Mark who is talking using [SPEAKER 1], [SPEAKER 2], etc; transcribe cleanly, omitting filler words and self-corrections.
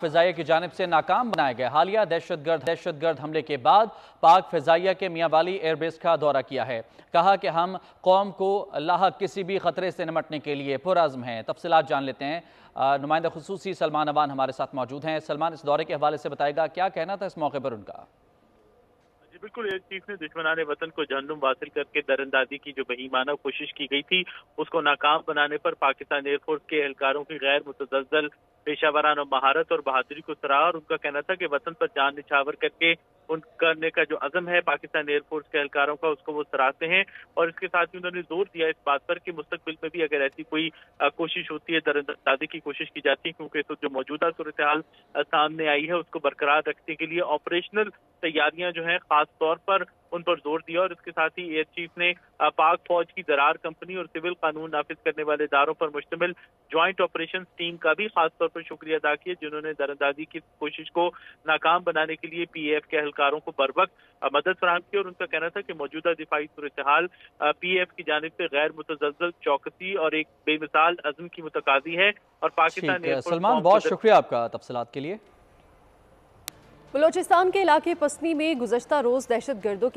[SPEAKER 1] فضائیہ کی جانب سے ناکام بنائے گئے حالیہ دہشت گرد حملے کے بعد پاک فضائیہ کے میاں والی ایئر بیس کا دورہ کیا ہے۔ کہا کہ ہم قوم کو لاحق کسی بھی خطرے سے نمٹنے کے لیے پرعزم ہیں۔ تفصیلات جان لیتے ہیں، نمائندہ خصوصی سلمان اوان ہمارے ساتھ موجود ہیں۔ سلمان، اس دورے کے حوالے سے بتائے گا کیا کہنا تھا اس موقع پر ان کا؟
[SPEAKER 2] جی بالکل، ایئر چیف نے دشمنان وطن کو جہنم واصل کر کے دراندازی کی جو بہیمانہ کوشش کی گئی تھی اس کو ناکام بنانے پر پاکستان ایئر فورس کے اہلکاروں کی غیر متزلزل پیشہ ورانہ مہارت اور بہادری کو سراہا، اور ان کا کہنا تھا کہ وطن پر جان نچھاور کر کے ان کرنے کا جو عزم ہے پاکستان ایئر فورس کے اہلکاروں کا، اس کو وہ سراہتے ہیں۔ اور اس کے ساتھ ہی انہوں نے زور دیا اس بات پر کہ مستقبل میں بھی اگر ایسی کوئی کوشش ہوتی ہے، دراندازی کی کوشش کی جاتی ہے، کیونکہ جو موجودہ صورتحال سامنے آئی ہے اس کو برقرار رکھنے کے لیے آپریشنل تیاریاں جو ہیں خاص طور پر ان پر زور دیا۔ اور اس کے ساتھ ہی ایئر چیف نے پاک فوج کی درار کمپنی اور سول قانون نافذ کرنے والے اداروں پر مشتمل جوائنٹ آپریشن ٹیم کا بھی خاص طور پر شکریہ ادا کیا، جنہوں نے دراندازی کی کوشش کو ناکام بنانے کے لیے پی اے ایف کے اہلکاروں کو بروقت مدد فراہم کی۔ اور ان کا کہنا تھا کہ موجودہ دفاعی صورتحال پی اے ایف کی جانب سے غیر متزلزل، چوکسی اور ایک بے مثال عزم کی متقاضی ہے، اور پاکستان ایئر فورس
[SPEAKER 1] سلمان، بہت شکریہ آپ کا تفصیلات کے لیے۔
[SPEAKER 3] بلوچستان کے علاقے پسنی میں گزشتہ روز دہشت گردوں کے